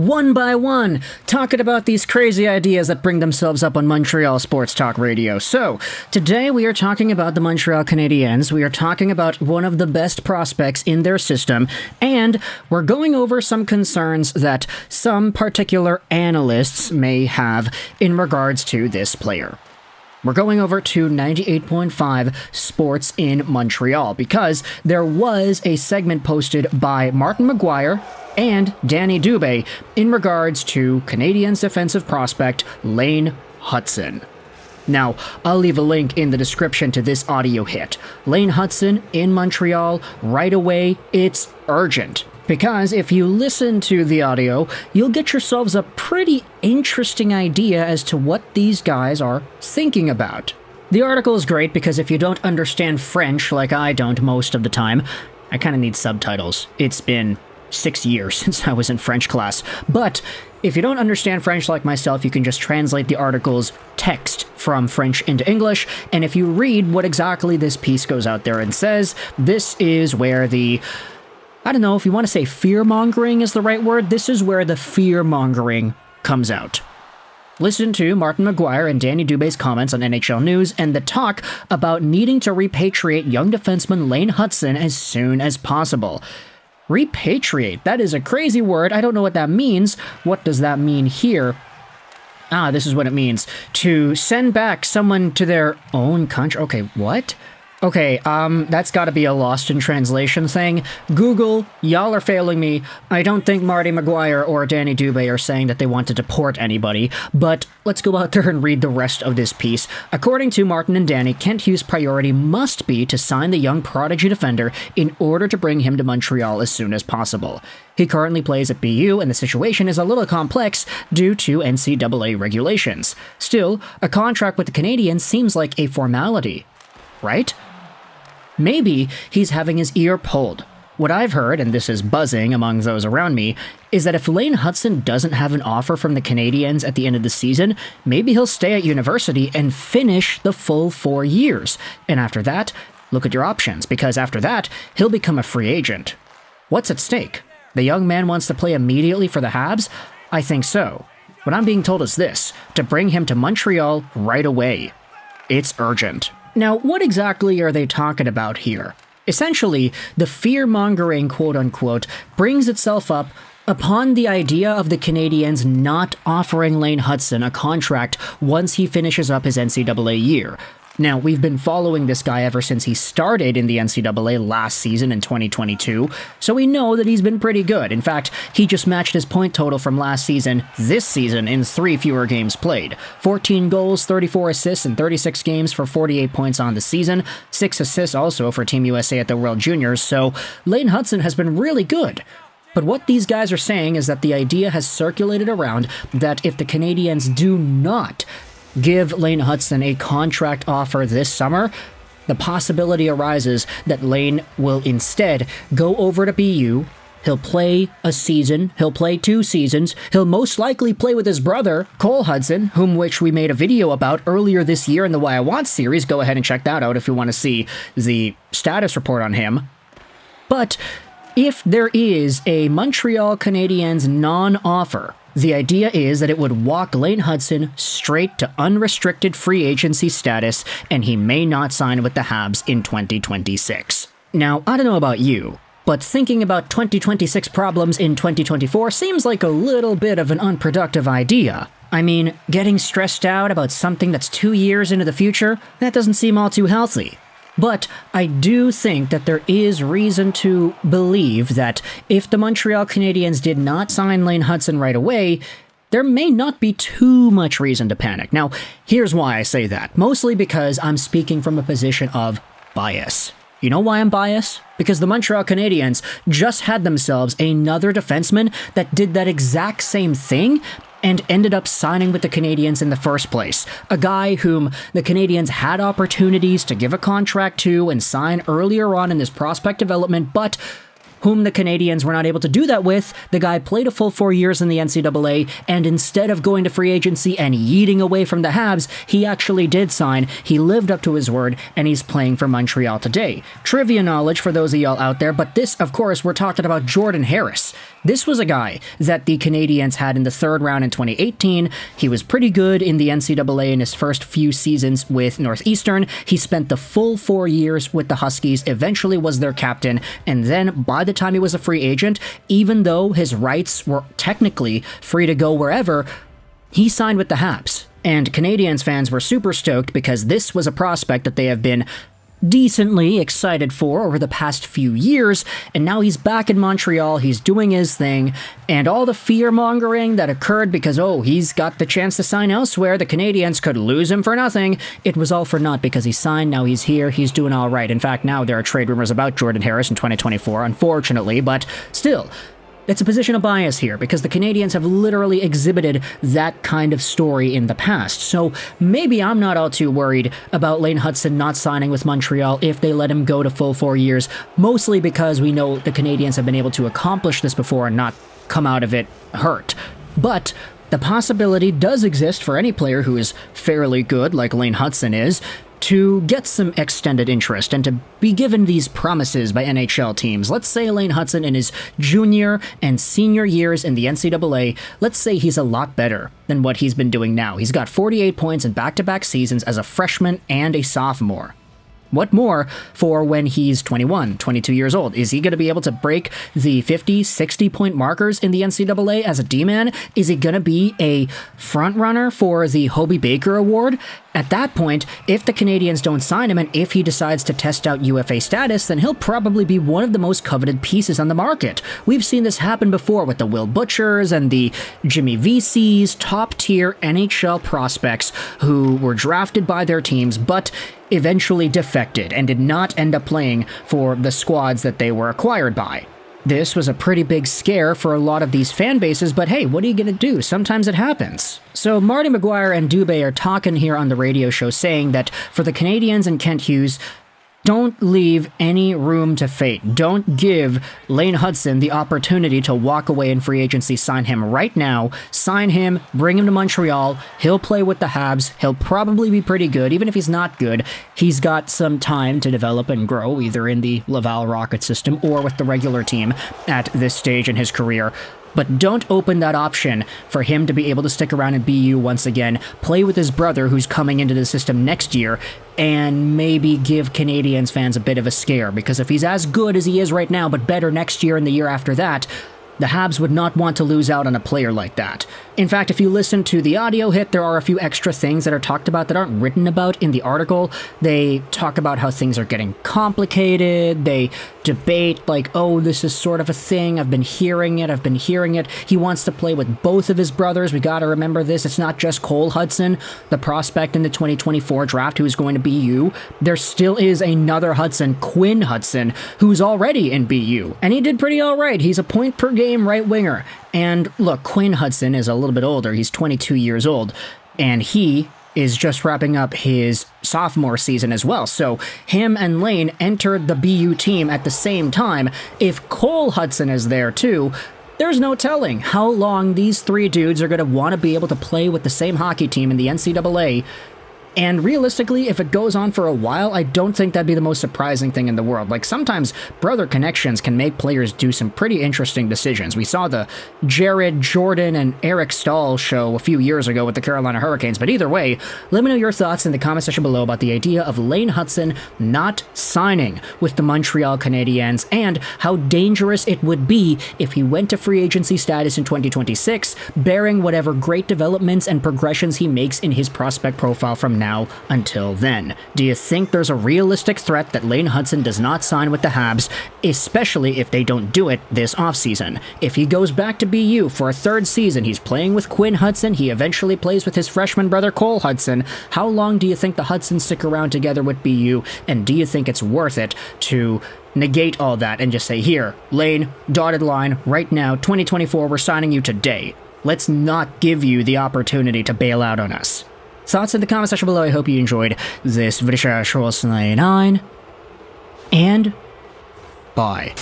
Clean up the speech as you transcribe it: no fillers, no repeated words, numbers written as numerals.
one by one, talking about these crazy ideas that bring themselves up on Montreal Sports Talk Radio. So, today we are talking about the Montreal Canadiens, we are talking about one of the best prospects in their system, and we're going over some concerns that some particular analysts may have in regards to this player. We're going over to 98.5 Sports in Montreal because there was a segment posted by Martin McGuire and Danny Dubé in regards to Canadiens defensive prospect Lane Hutson. Now, I'll leave a link in the description to this audio hit. Lane Hutson in Montreal right away, it's urgent. Because if you listen to the audio, you'll get yourselves a pretty interesting idea as to what these guys are thinking about. The article is great because if you don't understand French like I don't most of the time, I kind of need subtitles. It's been 6 years since I was in French class. But if you don't understand French like myself, you can just translate the article's text from French into English. And if you read what exactly this piece goes out there and says, this is where the... I don't know if you want to say fear-mongering is the right word. This is where the fear-mongering comes out. Listen to Martin McGuire and Danny Dubé's comments on NHL News and the talk about needing to repatriate young defenseman Lane Hutson as soon as possible. Repatriate, that is a crazy word. I don't know what that means. What does that mean here? This is what it means. To send back someone to their own country. Okay, what? Okay, that's gotta be a lost in translation thing. Google, y'all are failing me. I don't think Marty McGuire or Danny Dubé are saying that they want to deport anybody, but let's go out there and read the rest of this piece. According to Martin and Danny, Kent Hughes' priority must be to sign the young prodigy defender in order to bring him to Montreal as soon as possible. He currently plays at BU, and the situation is a little complex due to NCAA regulations. Still, a contract with the Canadiens seems like a formality, right? Maybe he's having his ear pulled. What I've heard, and this is buzzing among those around me, is that if Lane Hutson doesn't have an offer from the Canadiens at the end of the season, maybe he'll stay at university and finish the full 4 years. And after that, look at your options, because after that, he'll become a free agent. What's at stake? The young man wants to play immediately for the Habs? I think so. What I'm being told is this, to bring him to Montreal right away. It's urgent. Now, what exactly are they talking about here? Essentially, the fear-mongering, quote-unquote, brings itself up upon the idea of the Canadiens not offering Lane Hutson a contract once he finishes up his NCAA year. Now, we've been following this guy ever since he started in the NCAA last season in 2022, so we know that he's been pretty good. In fact, he just matched his point total from last season this season in 3 fewer games played. 14 goals, 34 assists in 36 games for 48 points on the season, 6 assists also for Team USA at the World Juniors, so Lane Hutson has been really good. But what these guys are saying is that the idea has circulated around that if the Canadiens do not give Lane Hutson a contract offer this summer, the possibility arises that Lane will instead go over to BU, he'll play a season, he'll play 2 seasons, he'll most likely play with his brother, Cole Hutson, which we made a video about earlier this year in the Why I Want series. Go ahead and check that out if you want to see the status report on him. But if there is a Montreal Canadiens non-offer, the idea is that it would walk Lane Hutson straight to unrestricted free agency status, and he may not sign with the Habs in 2026. Now, I don't know about you, but thinking about 2026 problems in 2024 seems like a little bit of an unproductive idea. I mean, getting stressed out about something that's 2 years into the future, that doesn't seem all too healthy. But I do think that there is reason to believe that if the Montreal Canadiens did not sign Lane Hutson right away, there may not be too much reason to panic. Now, here's why I say that. Mostly because I'm speaking from a position of bias. You know why I'm biased? Because the Montreal Canadiens just had themselves another defenseman that did that exact same thing and ended up signing with the Canadiens in the first place. A guy whom the Canadiens had opportunities to give a contract to and sign earlier on in this prospect development, but whom the Canadiens were not able to do that with. The guy played a full 4 years in the NCAA, and instead of going to free agency and yeeting away from the Habs, he actually did sign. He lived up to his word, and he's playing for Montreal today. Trivia knowledge for those of y'all out there, but this, of course, we're talking about Jordan Harris. This was a guy that the Canadiens had in the third round in 2018. He was pretty good in the NCAA in his first few seasons with Northeastern. He spent the full 4 years with the Huskies, eventually was their captain, and then by the time he was a free agent, even though his rights were technically free to go wherever, he signed with the Habs. And Canadiens fans were super stoked because this was a prospect that they have been decently excited for over the past few years, and now he's back in Montreal, he's doing his thing, and all the fear-mongering that occurred because, he's got the chance to sign elsewhere, the Canadiens could lose him for nothing, it was all for naught because he signed, now he's here, he's doing all right. In fact, now there are trade rumors about Jordan Harris in 2024, unfortunately, but still, it's a position of bias here because the Canadiens have literally exhibited that kind of story in the past. So maybe I'm not all too worried about Lane Hutson not signing with Montreal if they let him go to full 4 years, mostly because we know the Canadiens have been able to accomplish this before and not come out of it hurt. But the possibility does exist for any player who is fairly good, like Lane Hutson is, to get some extended interest and to be given these promises by NHL teams. Let's say Lane Hutson in his junior and senior years in the NCAA, let's say he's a lot better than what he's been doing now. He's got 48 points in back-to-back seasons as a freshman and a sophomore. What more for when he's 21, 22 years old? Is he going to be able to break the 50, 60-point markers in the NCAA as a D-man? Is he going to be a front-runner for the Hobey Baker Award? At that point, if the Canadiens don't sign him and if he decides to test out UFA status, then he'll probably be one of the most coveted pieces on the market. We've seen this happen before with the Will Butchers and the Jimmy Vesey's, top-tier NHL prospects who were drafted by their teams, but eventually defected and did not end up playing for the squads that they were acquired by. This was a pretty big scare for a lot of these fan bases, but hey, what are you going to do? Sometimes it happens. So Marty McGuire and Dubé are talking here on the radio show saying that for the Canadiens and Kent Hughes, don't leave any room to fate. Don't give Lane Hutson the opportunity to walk away in free agency. Sign him right now. Sign him, bring him to Montreal. He'll play with the Habs. He'll probably be pretty good. Even if he's not good, he's got some time to develop and grow, either in the Laval Rocket system or with the regular team at this stage in his career. But don't open that option for him to be able to stick around in BU once again, play with his brother who's coming into the system next year, and maybe give Canadiens fans a bit of a scare, because if he's as good as he is right now, but better next year and the year after that, the Habs would not want to lose out on a player like that. In fact, if you listen to the audio hit, there are a few extra things that are talked about that aren't written about in the article. They talk about how things are getting complicated. They debate like, this is sort of a thing. I've been hearing it. He wants to play with both of his brothers. We got to remember this. It's not just Cole Hutson, the prospect in the 2024 draft who's going to BU. There still is another Hutson, Quinn Hutson, who's already in BU. And he did pretty all right. He's a point-per-game right winger. And look, Quinn Hutson is a little bit older. He's 22 years old, and he is just wrapping up his sophomore season as well. So him and Lane entered the BU team at the same time. If Cole Hutson is there too, there's no telling how long these three dudes are going to want to be able to play with the same hockey team in the NCAA. And realistically, if it goes on for a while, I don't think that'd be the most surprising thing in the world. Like, sometimes brother connections can make players do some pretty interesting decisions. We saw the Jared, Jordan, and Eric Stahl show a few years ago with the Carolina Hurricanes. But either way, let me know your thoughts in the comment section below about the idea of Lane Hutson not signing with the Montreal Canadiens and how dangerous it would be if he went to free agency status in 2026, bearing whatever great developments and progressions he makes in his prospect profile from now until then. Do you think there's a realistic threat that Lane Hutson does not sign with the Habs, especially if they don't do it this offseason? If he goes back to BU for a third season, he's playing with Quinn Hutson, he eventually plays with his freshman brother Cole Hutson, how long do you think the Hudsons stick around together with BU, and do you think it's worth it to negate all that and just say, here, Lane, dotted line, right now, 2024, we're signing you today. Let's not give you the opportunity to bail out on us. Thoughts in the comment section below. I hope you enjoyed this video. And bye.